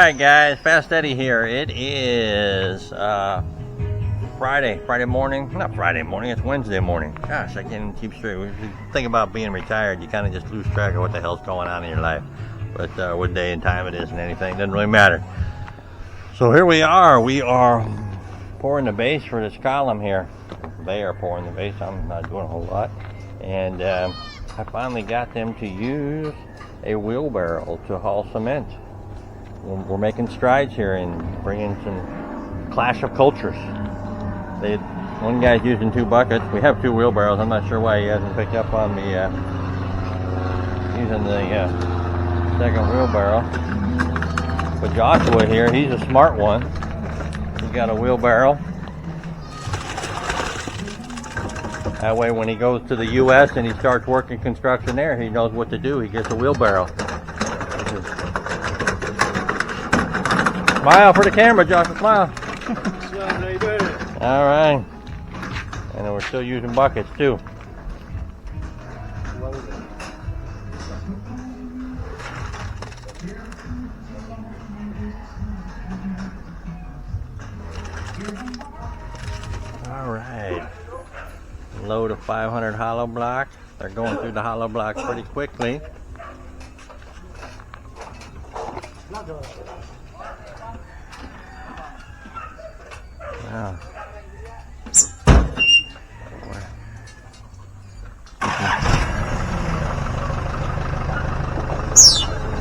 Alright guys, Fast Eddie here. It is Friday morning. Not Friday morning, it's Wednesday morning. Gosh, I can't even keep straight. When you think about being retired, you kind of just lose track of what the hell's going on in your life. But what day and time it is and anything, doesn't really matter. So here we are pouring the base for this column here. They are pouring the base, I'm not doing a whole lot. And I finally got them to use a wheelbarrow to haul cement. We're making strides here in bringing some clash of cultures. One guy's using 2 buckets. We have 2 wheelbarrows. I'm not sure why he hasn't picked up on me using the second wheelbarrow. But Joshua here, he's a smart one. He's got a wheelbarrow. That way when he goes to the U.S. and he starts working construction there, he knows what to do. He gets a wheelbarrow. Smile for the camera, Joshua, smile. How you doing? All right. And then we're still using buckets too. All right. Load of 500 hollow blocks. They're going through the hollow blocks pretty quickly. Wow.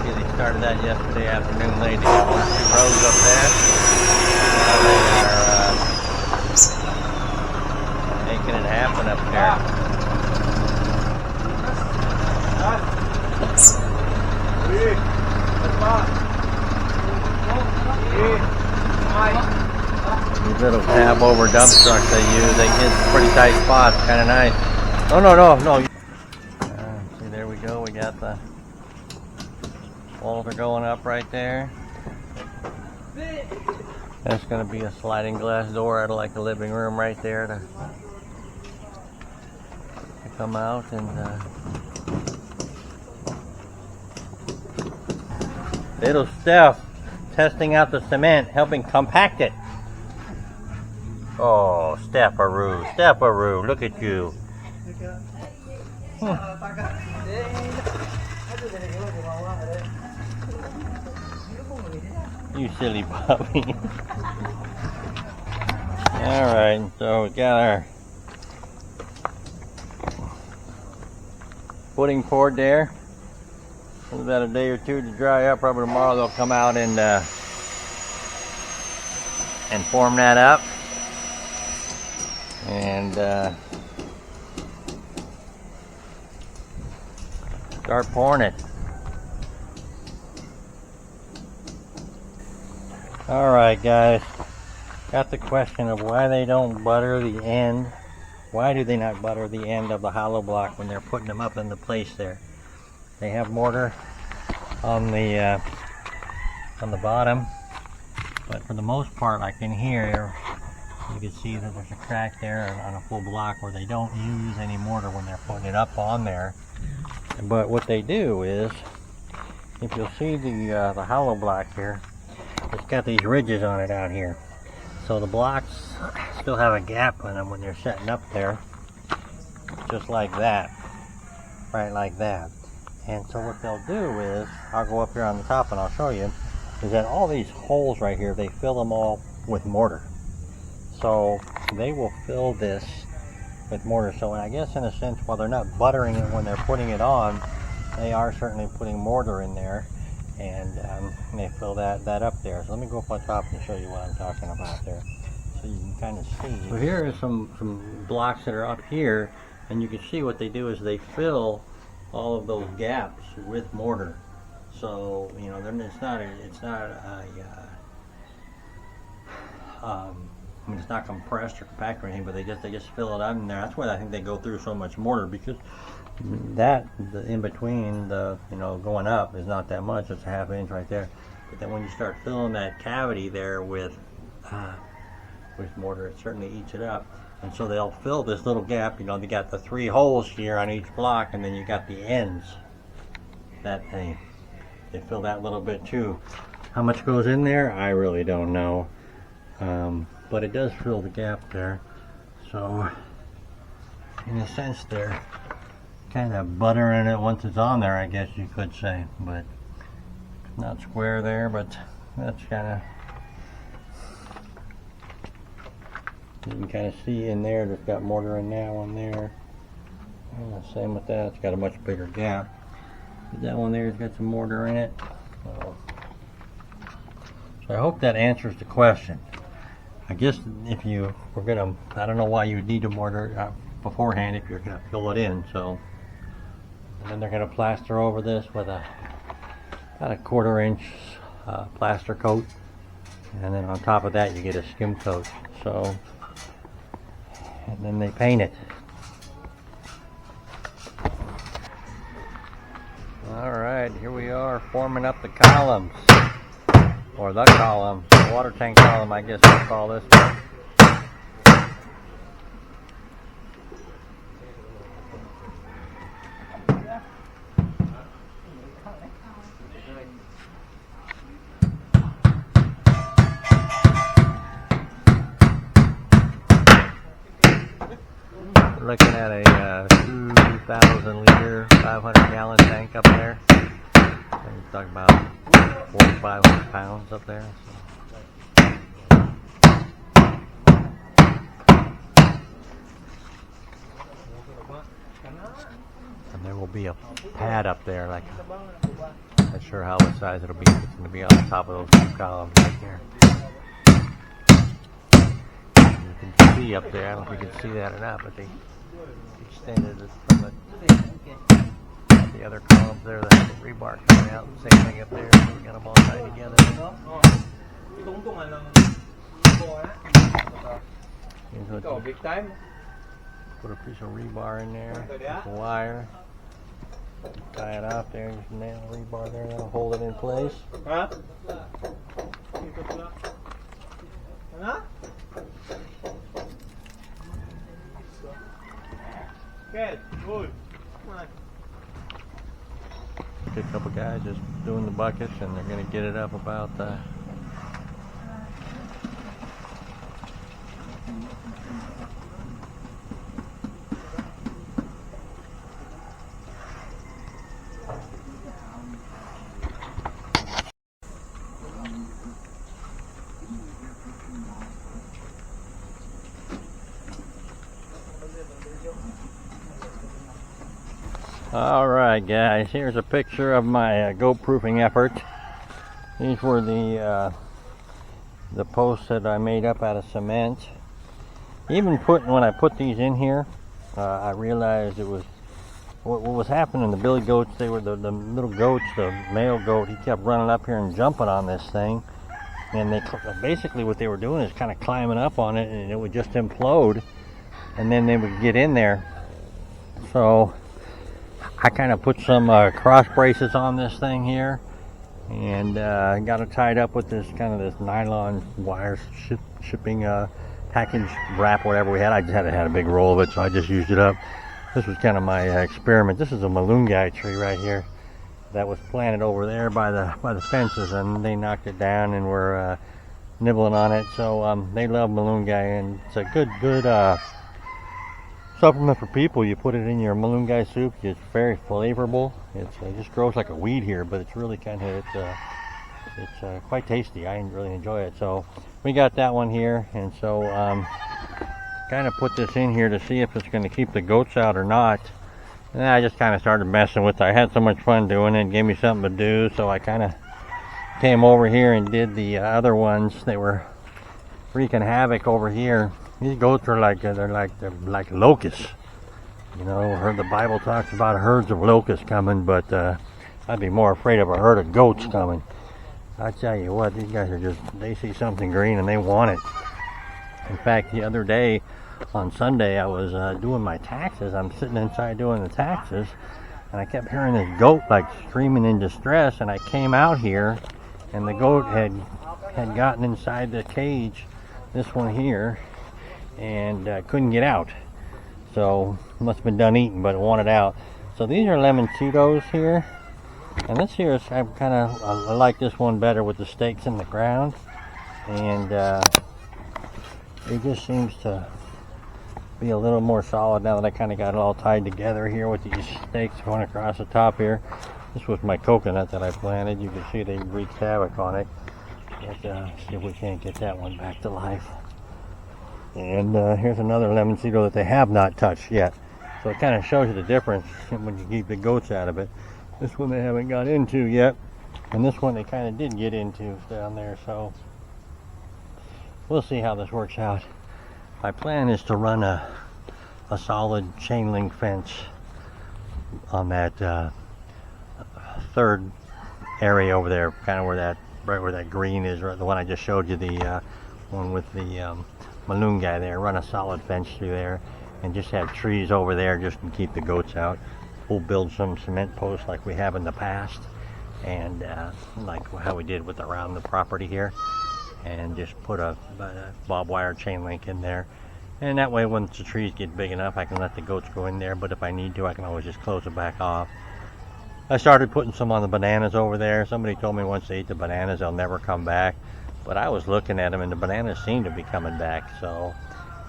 They started that yesterday afternoon. They got 1 or 2 rows up there. Now they are making it happen up there. These little tab over dump trucks they use, they get pretty tight spots, kind of nice. Oh no. See, there we go. We got the walls are going up right there. That's going to be a sliding glass door out of like the living room right there to come out and little Steph testing out the cement, helping compact it. Oh, Steph-a-roo, look at you. You silly puppy. Alright, so we got our footing poured there. It's about a day or 2 to dry up. Probably tomorrow they'll come out and form that up. And start pouring it. Alright guys, got the question of why they don't butter the end. Why do they not butter the end of the hollow block when they're putting them up into place there? They have mortar on the bottom, but for the most part, like in here, you can see that there's a crack there on a full block where they don't use any mortar when they're putting it up on there. But what they do is, if you'll see the hollow block here, it's got these ridges on it out here. So the blocks still have a gap in them when they're setting up there, just like that, right like that. And so what they'll do is, I'll go up here on the top and I'll show you, is that all these holes right here, they fill them all with mortar. So they will fill this with mortar. So I guess in a sense, while they're not buttering it when they're putting it on, they are certainly putting mortar in there, and they fill that up there. So let me go up on top and show you what I'm talking about there, so you can kind of see. So here are some blocks that are up here, and you can see what they do is they fill all of those gaps with mortar. So you know, it's not I mean, it's not compressed or compact or anything, but they just fill it out in there. That's why I think they go through so much mortar, because the in between the going up is not that much. It's a ½ inch right there. But then when you start filling that cavity there with mortar, it certainly eats it up. And so they'll fill this little gap. They got the 3 holes here on each block, and then you got the ends that they fill that little bit too. How much goes in there, I really don't know. But it does fill the gap there. So, in a sense, they're kind of buttering it once it's on there, I guess you could say. But not square there, but that's kind of, you can kind of see in there, they've got mortar in that one there. And same with that, it's got a much bigger gap. But that one there's got some mortar in it. So I hope that answers the question. I guess if you were gonna, I don't know why you would need a mortar beforehand if you're gonna fill it in. So, and then they're gonna plaster over this with about a 1/4 inch plaster coat, and then on top of that you get a skim coat. So, and then they paint it. All right, here we are forming up the columns. Or the column, the water tank column, I guess we'll call this. We're looking at a 2,000 liter, 500 gallon tank up there. We're talking about 4,500 pounds up there. And there will be a pad up there, like, I'm not sure how the size it'll be. It's going to be on the top of those 2 columns right here. You can see up there, I don't know if you can see that or not, but they extended it from the other columns there, the rebar coming out. Same thing up there, so we got them all tied together. Put a piece of rebar in there, piece of wire, tie it off there, just nail the rebar there, that'll hold it in place. Good. Good. Come on. A couple guys just doing the buckets, and they're going to get it up about Alright guys, here's a picture of my goat proofing effort. These were the posts that I made up out of cement. Even when I put these in here, I realized it was what was happening. The billy goats, they were the little goats, the male goat, he kept running up here and jumping on this thing, and they basically what they were doing is kind of climbing up on it, and it would just implode, and then they would get in there. So I kind of put some cross braces on this thing here, and got it tied up with this nylon wire shipping package wrap, whatever we had. I just had a big roll of it, so I just used it up. This was kind of my experiment. This is a malunggay tree right here that was planted over there by the fences, and they knocked it down and were nibbling on it. So they love malunggay, and it's a good supplement for people. You put it in your malunggay soup. It's very flavorful. It just grows like a weed here, but it's really it's quite tasty. I really enjoy it. So we got that one here, and so kind of put this in here to see if it's going to keep the goats out or not. And I just kind of started messing with it. I had so much fun doing it. It gave me something to do, so I kind of came over here and did the other ones. They were wreaking havoc over here. These goats are they're like locusts. You know, the Bible talks about herds of locusts coming, but I'd be more afraid of a herd of goats coming. I tell you what, these guys are they see something green and they want it. In fact, the other day on Sunday, I was doing my taxes. I'm sitting inside doing the taxes, and I kept hearing this goat screaming in distress, and I came out here, and the goat had gotten inside the cage, this one here, and couldn't get out. So must have been done eating, but it wanted out. So these are lemon Cheetos here, And this here is, I like this one better with the stakes in the ground, and it just seems to be a little more solid now that I kind of got it all tied together here with these stakes going across the top here. This was my coconut that I planted. You can see they wreaked havoc on it. But see if we can't get that one back to life. And here's another lemon cedar that they have not touched yet. So it kind of shows you the difference when you keep the goats out of it. This one they haven't got into yet, and this one they kind of did get into down there, so we'll see how this works out. My plan is to run a solid chain link fence on that third area over there, kind of where that, right where that green is, right, the one I just showed you, the one with the Malung guy there. Run a solid fence through there and just have trees over there just to keep the goats out. We'll build some cement posts like we have in the past, and like how we did with around the property here, and just put a barbed wire chain link in there, and that way once the trees get big enough I can let the goats go in there, but if I need to I can always just close it back off. I started putting some on the bananas over there. Somebody told me once they eat the bananas they'll never come back, but I was looking at them and the bananas seem to be coming back, so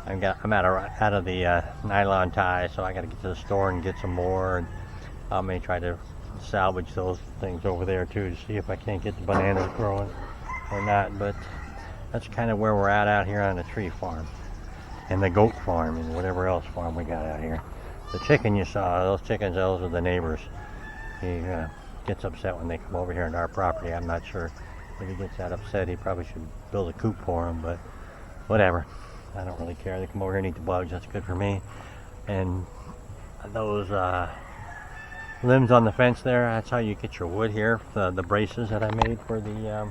I'm out of the nylon tie, so I got to get to the store and get some more, and I may try to salvage those things over there too to see if I can't get the bananas growing or not. But that's kind of where we're at out here on the tree farm and the goat farm and whatever else farm we got out here. The chicken you saw, those chickens, those are the neighbors. He gets upset when they come over here into our property. I'm not sure if he gets that upset. He probably should build a coop for them, but whatever. I don't really care. They come over here and eat the bugs. That's good for me. And those limbs on the fence there, that's how you get your wood here. The braces that I made for the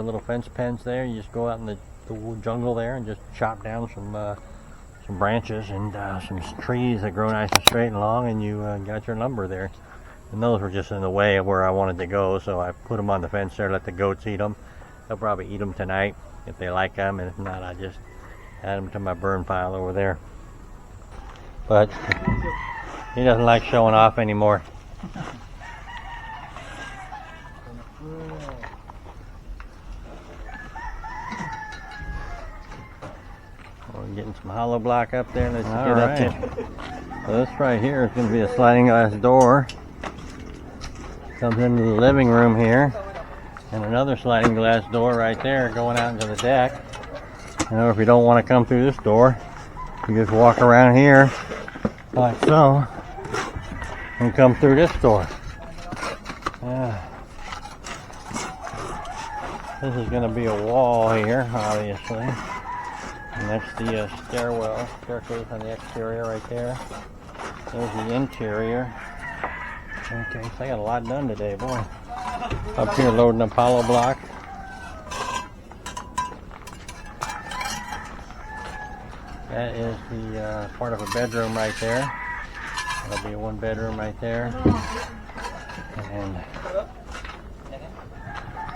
little fence pens there. You just go out in the wood jungle there and just chop down some branches and some trees that grow nice and straight and long, and you got your lumber there. And those were just in the way of where I wanted to go, so I put them on the fence there, let the goats eat them. They'll probably eat them tonight if they like them, and if not, I just add them to my burn pile over there. But he doesn't like showing off anymore. We're getting some hollow block up there. Let's get up to. So this right here is going to be a sliding glass door. Comes into the living room here, and another sliding glass door right there going out into the deck. You know, if you don't want to come through this door, you just walk around here like so and come through this door. This is going to be a wall here, obviously, and that's the staircase on the exterior right there. There's the interior. Okay, so I got a lot done today, boy. Up here loading up hollow block. That is the part of a bedroom right there. That'll be one bedroom right there. And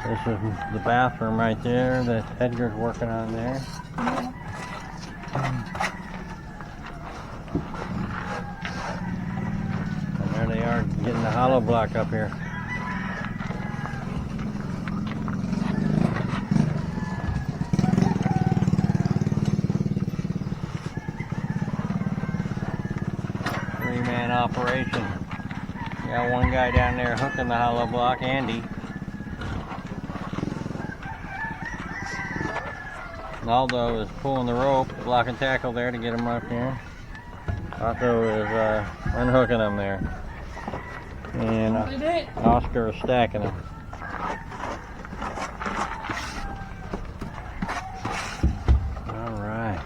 this is the bathroom right there that Edgar's working on there. And there they are getting the hollow block up here. Three-man operation. Got one guy down there hooking the hollow block, Andy. Aldo is pulling the rope, block and tackle there to get him up here. Otto is unhooking them there. And Oscar is stacking them. Alright.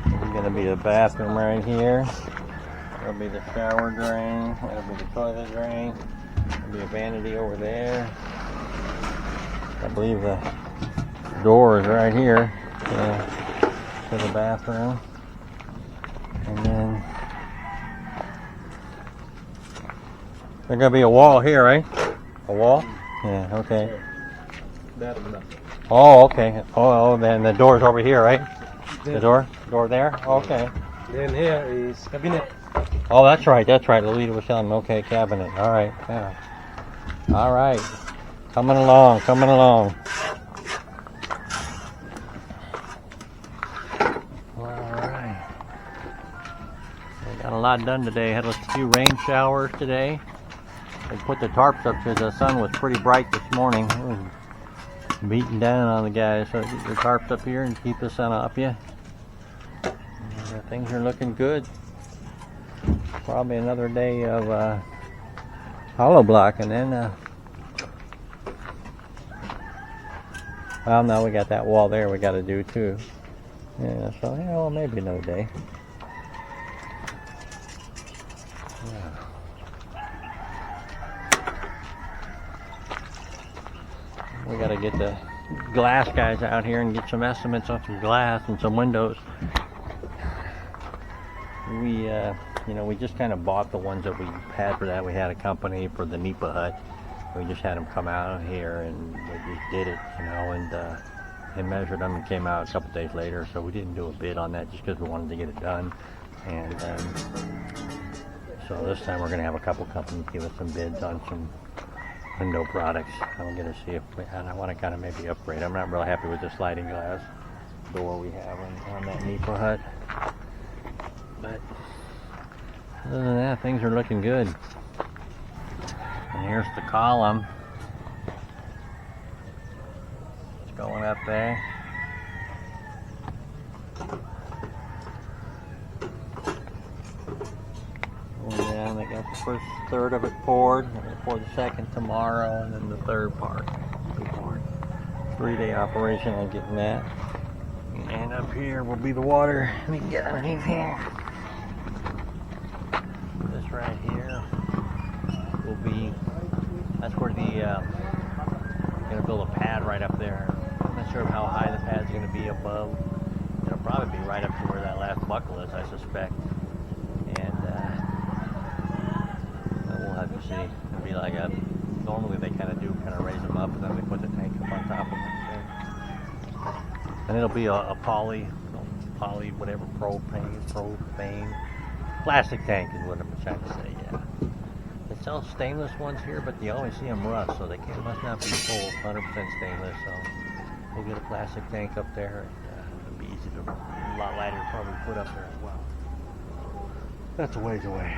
This is going to be the bathroom right here. There'll be the shower drain. That'll be the toilet drain. There'll be a vanity over there. I believe the door is right here to the bathroom. And then there's gonna be a wall here, right? A wall? Yeah, okay. Oh, okay. Oh, then the door's over here, right? The door there? Okay. Then here is cabinet. Oh, that's right. That's right. Lolita was telling me. Okay, cabinet. All right. Yeah. All right. Coming along. Coming along. All right. We got a lot done today. Had a few rain showers today. They put the tarps up because the sun was pretty bright this morning. It was beating down on the guys. So get your tarps up here and keep the sun off you. And, things are looking good. Probably another day of hollow block, and then well, now we got that wall there we got to do too. Yeah, so yeah, well, maybe another day. Yeah. We got to get the glass guys out here and get some estimates on some glass and some windows. We you know, we just kind of bought the ones that we had for that. We had a company for the nipahut. We just had them come out here and we just did it, you know, and they measured them and came out a couple days later. So we didn't do a bid on that just because we wanted to get it done. And so this time we're going to have a couple companies give us some bids on some window products. I'm going to see if and I want to kind of maybe upgrade. I'm not real happy with the sliding glass door we have on that nipahut, but other than that, things are looking good. And here's the column. It's going up there. And they got the first third of it poured. And they pour the second tomorrow, and then the third part will be poured. 3-day operation on getting that. And up here will be the water. Let me get underneath here. This right here will be, that's where the, going to build a pad right up there. I'm not sure how high the pad's going to be above. It'll probably be right up to where that last buckle is, I suspect. And we'll have to see. It'll be like normally they kind of raise them up and then they put the tank up on top of them. And it'll be a poly, whatever, propane. Plastic tank is what I'm trying to say, yeah. They sell stainless ones here, but you always see them rust, so they must not be full 100% stainless. So we'll get a plastic tank up there, and it'll be easy to, a lot lighter to probably put up there as well. That's a ways away.